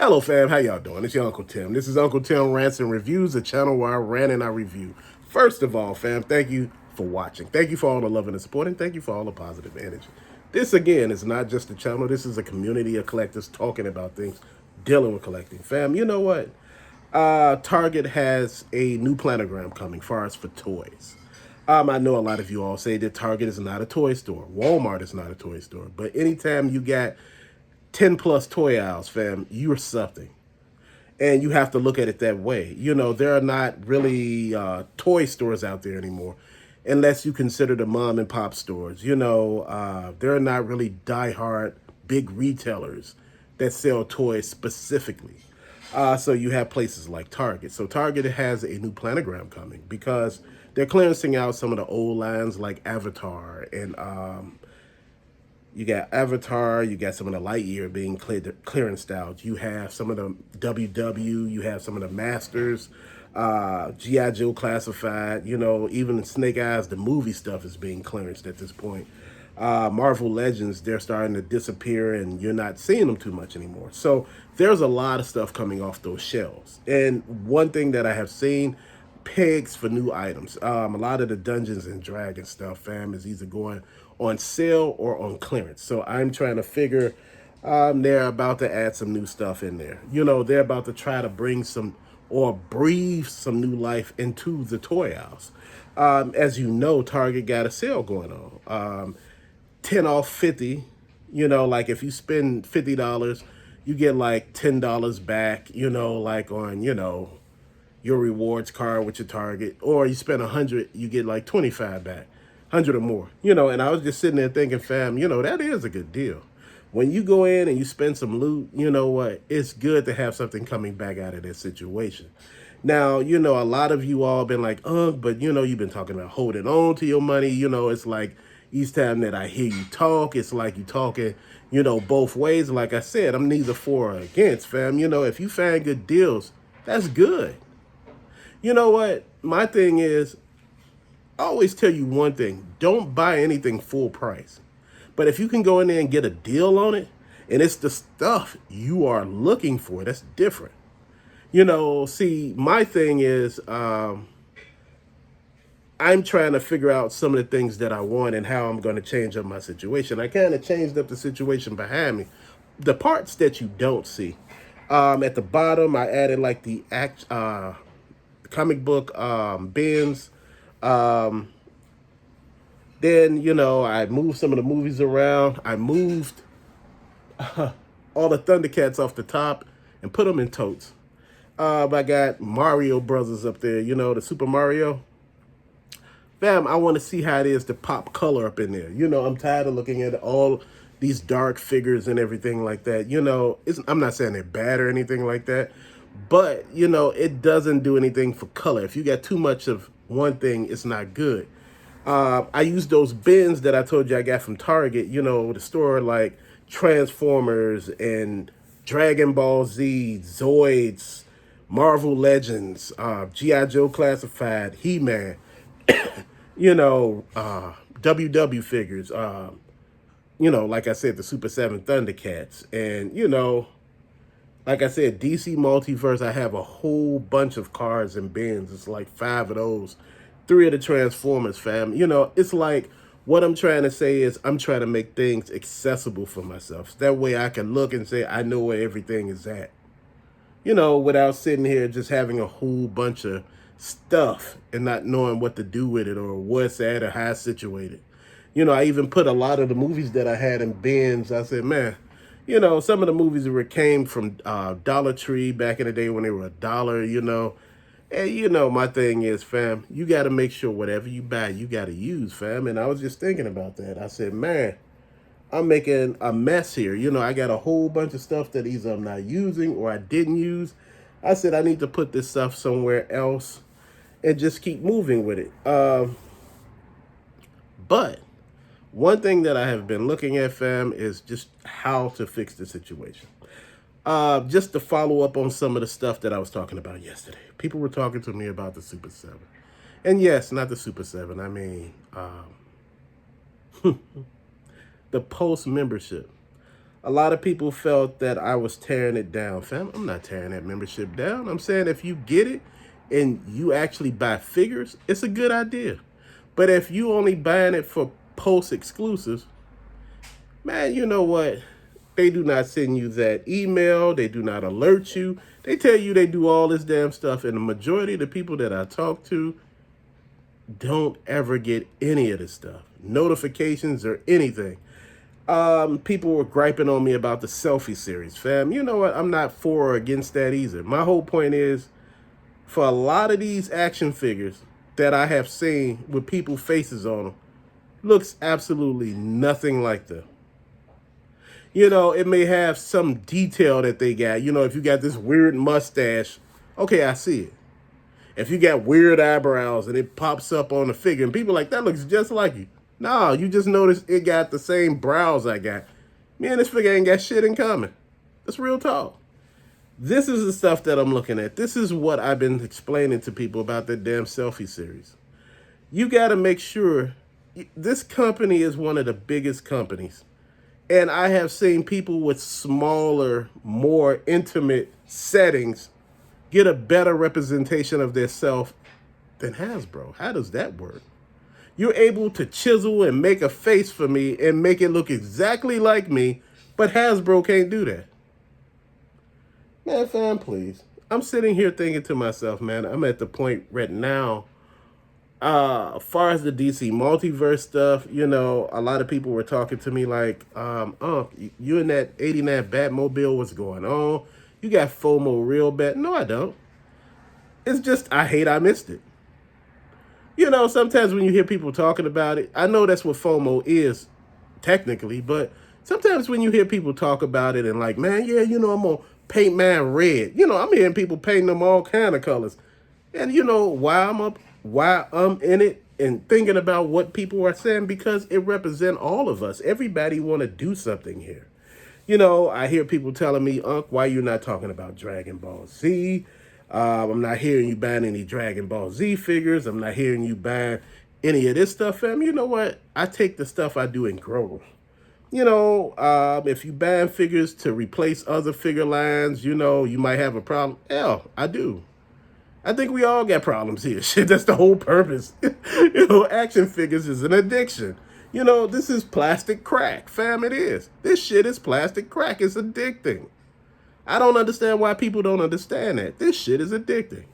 Hello fam, how y'all doing? It's your Uncle Tim. This is Uncle Tim Rants and Reviews, a channel where I rant and I review. First of all, fam, thank you for watching. Thank you for all the love and the support, and thank you for all the positive energy. This, again, is not just a channel. This is a community of collectors talking about things, dealing with collecting. Fam, you know what? Target has a new planogram coming for us for toys. I know a lot of you all say that Target is not a toy store. Walmart is not a toy store. But anytime you got 10 plus toy aisles, fam, you're something. And you have to look at it that way. You know, there are not really toy stores out there anymore, unless you consider the mom and pop stores. You know, there are not really diehard big retailers that sell toys specifically. So you have places like Target. So Target has a new planogram coming because they're clearancing out some of the old lines like Avatar and you got Avatar, you got some of the Lightyear being clearance out. You have some of the WW, you have some of the Masters, G.I. Joe Classified, you know, even Snake Eyes, the movie stuff is being clearanced at this point. Marvel Legends, they're starting to disappear and you're not seeing them too much anymore. So there's a lot of stuff coming off those shelves. And one thing that I have seen, pegs for new items. A lot of the Dungeons and Dragons stuff, fam, is either going on sale or on clearance. So I'm trying to figure, they're about to add some new stuff in there. You know, they're about to try to bring some or breathe some new life into the toy house. As you know, Target got a sale going on. 10 off 50, you know, like if you spend $50, you get like $10 back, you know, like on, you know, your rewards card with your Target, or you spend 100, you get like 25 back, 100 or more, you know. And I was just sitting there thinking, fam, you know, that is a good deal. When you go in and you spend some loot, you know what, it's good to have something coming back out of this situation. Now, you know, a lot of you all been like, but you know, you've been talking about holding on to your money. You know, it's like each time that I hear you talk, it's like you talking, you know, both ways. Like I said, I'm neither for or against, fam. You know, if you find good deals, that's good. You know what? My thing is, I always tell you one thing. Don't buy anything full price. But if you can go in there and get a deal on it, and it's the stuff you are looking for, that's different. You know, see, my thing is, I'm trying to figure out some of the things that I want and how I'm going to change up my situation. I kind of changed up the situation behind me. The parts that you don't see. At the bottom, I added like the comic book bins. Then, you know, I moved some of the movies around. I moved all the Thundercats off the top and put them in totes. I got Mario Brothers up there, you know, the Super Mario. Fam, I want to see how it is to pop color up in there. You know, I'm tired of looking at all these dark figures and everything like that. You know, I'm not saying they're bad or anything like that, but, you know, it doesn't do anything for color. If you got too much of one thing, it's not good. I use those bins that I told you I got from Target, you know, the store like Transformers and Dragon Ball Z, Zoids, Marvel Legends, G.I. Joe Classified, He-Man, you know, WW figures, you know, like I said, the Super 7 Thundercats. And, you know, like I said, DC Multiverse, I have a whole bunch of cards and bins. It's like 5 of those. 3 of the Transformers, fam. You know, it's like, what I'm trying to say is I'm trying to make things accessible for myself. That way I can look and say, I know where everything is at. You know, without sitting here just having a whole bunch of stuff and not knowing what to do with it or what's at or how it's situated. You know, I even put a lot of the movies that I had in bins. I said, man, you know, some of the movies that came from Dollar Tree back in the day when they were $1, you know. And, you know, my thing is, fam, you got to make sure whatever you buy, you got to use, fam. And I was just thinking about that. I said, man, I'm making a mess here. You know, I got a whole bunch of stuff that either I'm not using or I didn't use. I said, I need to put this stuff somewhere else and just keep moving with it. But one thing that I have been looking at, fam, is just how to fix the situation. Just to follow up on some of the stuff that I was talking about yesterday. People were talking to me about the Super 7. And yes, not the Super 7. I mean, the Post membership. A lot of people felt that I was tearing it down. Fam, I'm not tearing that membership down. I'm saying if you get it and you actually buy figures, it's a good idea. But if you only buying it for post exclusives, man, you know what? They do not send you that email. They do not alert you. They tell you they do all this damn stuff. And the majority of the people that I talk to don't ever get any of this stuff, notifications or anything. People were griping on me about the selfie series, fam. You know what? I'm not for or against that either. My whole point is, for a lot of these action figures that I have seen with people faces on them, looks absolutely nothing like them. You know, it may have some detail that they got. You know, if you got this weird mustache, okay, I see it. If you got weird eyebrows and it pops up on the figure and people like, that looks just like you. No, you just notice it got the same brows I got. Me and this figure ain't got shit in common. That's real talk. This is the stuff that I'm looking at. This is what I've been explaining to people about that damn selfie series. You got to make sure, this company is one of the biggest companies. And I have seen people with smaller, more intimate settings get a better representation of their self than Hasbro. How does that work? You're able to chisel and make a face for me and make it look exactly like me, but Hasbro can't do that. Man, fam, please. I'm sitting here thinking to myself, man, I'm at the point right now, as far as the DC multiverse stuff, you know, a lot of people were talking to me like, you in that 89 Batmobile, what's going on? You got FOMO real bad. No, I don't. It's just, I hate I missed it. You know, sometimes when you hear people talking about it, I know that's what FOMO is, technically, but sometimes when you hear people talk about it and like, man, yeah, you know, I'm going to paint mine red. You know, I'm hearing people painting them all kind of colors. And you know why I'm in it and thinking about what people are saying? Because it represents all of us. Everybody want to do something here. You know, I hear people telling me, Unc, why you not talking about Dragon Ball Z? I'm not hearing you buying any Dragon Ball Z figures. I'm not hearing you buying any of this stuff, fam. You know what? I take the stuff I do and grow. You know, if you buying figures to replace other figure lines, you know, you might have a problem. Hell, I do. I think we all got problems here. Shit, that's the whole purpose. You know, action figures is an addiction. You know, this is plastic crack, fam, it is. This shit is plastic crack. It's addicting. I don't understand why people don't understand that. This shit is addicting.